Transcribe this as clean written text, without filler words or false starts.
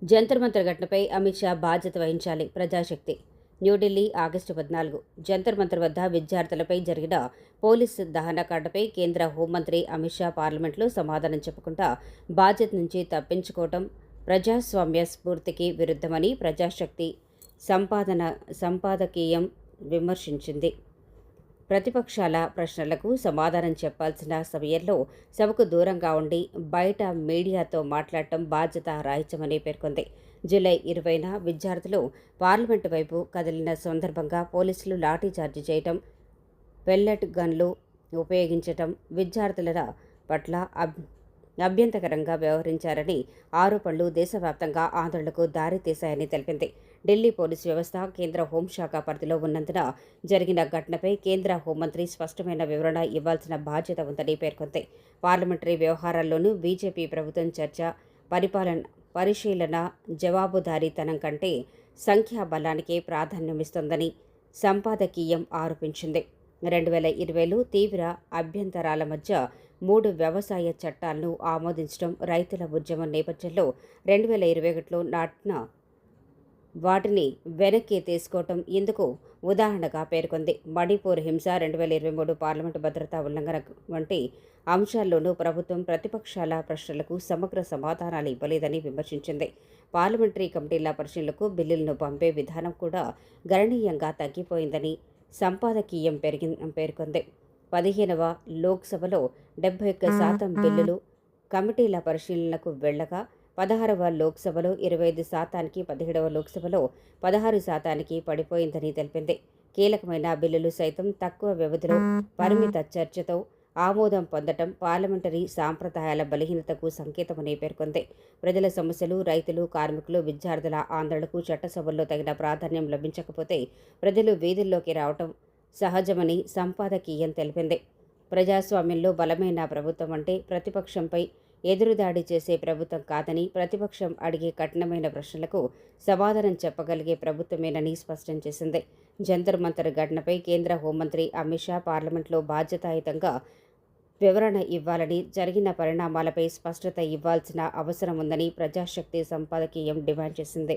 జంతర్ మంతర్ ఘటనపై అమిత్ షా బాధ్యత వహించాలి. ప్రజాశక్తి. న్యూఢిల్లీ, ఆగస్టు 14. జంతర్ మంతర్ వద్ద విద్యార్థులపై జరిగిన పోలీసు దహనకాండపై కేంద్ర హోంమంత్రి అమిత్ షా పార్లమెంట్లో సమాధానం చెప్పకుండా బాధ్యత నుంచి తప్పించుకోవటం ప్రజాస్వామ్య స్ఫూర్తికి విరుద్ధమని ప్రజాశక్తి సంపాదకీయం విమర్శించింది. ప్రతిపక్షాల ప్రశ్నలకు సమాధానం చెప్పాల్సిన సమయంలో సభకు దూరంగా ఉండి బయట మీడియాతో మాట్లాడటం బాధ్యత రాహిత్యమని పేర్కొంది. జూలై 20న విద్యార్థులు పార్లమెంటు వైపు కదిలిన సందర్భంగా పోలీసులు లాఠీచార్జి చేయటం, పెల్లెట్ గన్లు ఉపయోగించటం విద్యార్థుల పట్ల అభ్యంతరకరంగా వ్యవహరించారని ఆరోపణలు దేశవ్యాప్తంగా ఆందోళనకు దారితీశాయని తెలిపింది. ఢిల్లీ పోలీసు వ్యవస్థ కేంద్ర హోంశాఖ పరిధిలో ఉన్నందున జరిగిన ఘటనపై కేంద్ర హోంమంత్రి స్పష్టమైన వివరణ ఇవ్వాల్సిన బాధ్యత ఉందని పేర్కొంది. పార్లమెంటరీ వ్యవహారాల్లోనూ బీజేపీ ప్రభుత్వం చర్చ, పరిశీలన, జవాబుదారీతనం కంటే సంఖ్యాబలానికే ప్రాధాన్యమిస్తోందని సంపాదకీయం ఆరోపించింది. 2020లో తీవ్ర అభ్యంతరాల మధ్య 3 వ్యవసాయ చట్టాలను ఆమోదించడం, రైతుల ఉద్యమం నేపథ్యంలో 2021లో నాటిన వాటిని వెనక్కి తీసుకోవటం ఇందుకు ఉదాహరణగా పేర్కొంది. మణిపూర్ హింస, 2023 పార్లమెంటు భద్రతా ఉల్లంఘన వంటి అంశాల్లోనూ ప్రభుత్వం ప్రతిపక్షాల ప్రశ్నలకు సమగ్ర సమాధానాలు ఇవ్వలేదని విమర్శించింది. పార్లమెంటరీ కమిటీల పరిశీలనకు బిల్లులను పంపే విధానం కూడా గణనీయంగా తగ్గిపోయిందని సంపాదకీయం పేర్కొంది. 15వ లోక్సభలో 71% బిల్లులు కమిటీల పరిశీలనకు వెళ్లగా 16వ లోక్సభలో 25%కి, 17వ లోక్సభలో 16%కి పడిపోయిందని తెలిపింది. కీలకమైన బిల్లులు సైతం తక్కువ వ్యవధిలో పరిమిత చర్చతో ఆమోదం పొందటం పార్లమెంటరీ సాంప్రదాయాల బలహీనతకు సంకేతమని పేర్కొంది. ప్రజల సమస్యలు, రైతులు, కార్మికులు, విద్యార్థుల ఆందోళనకు చట్టసభల్లో తగిన ప్రాధాన్యం లభించకపోతే ప్రజలు వీధుల్లోకి రావటం సహజమని సంపాదకీయం తెలిపింది. ప్రజాస్వామ్యంలో బలమైన ప్రభుత్వం అంటే ప్రతిపక్షంపై ఎదురుదాడి చేసే ప్రభుత్వం కాదని, ప్రతిపక్షం అడిగే కఠినమైన ప్రశ్నలకు సమాధానం చెప్పగలిగే ప్రభుత్వమేనని స్పష్టం చేసింది. జంతర్ మంతర్ ఘటనపై కేంద్ర హోంమంత్రి అమిత్ షా పార్లమెంట్లో బాధ్యతాయుతంగా వివరణ ఇవ్వాలని, జరిగిన పరిణామాలపై స్పష్టత ఇవ్వాల్సిన అవసరం ఉందని ప్రజాశక్తి సంపాదకీయం డిమాండ్ చేసింది.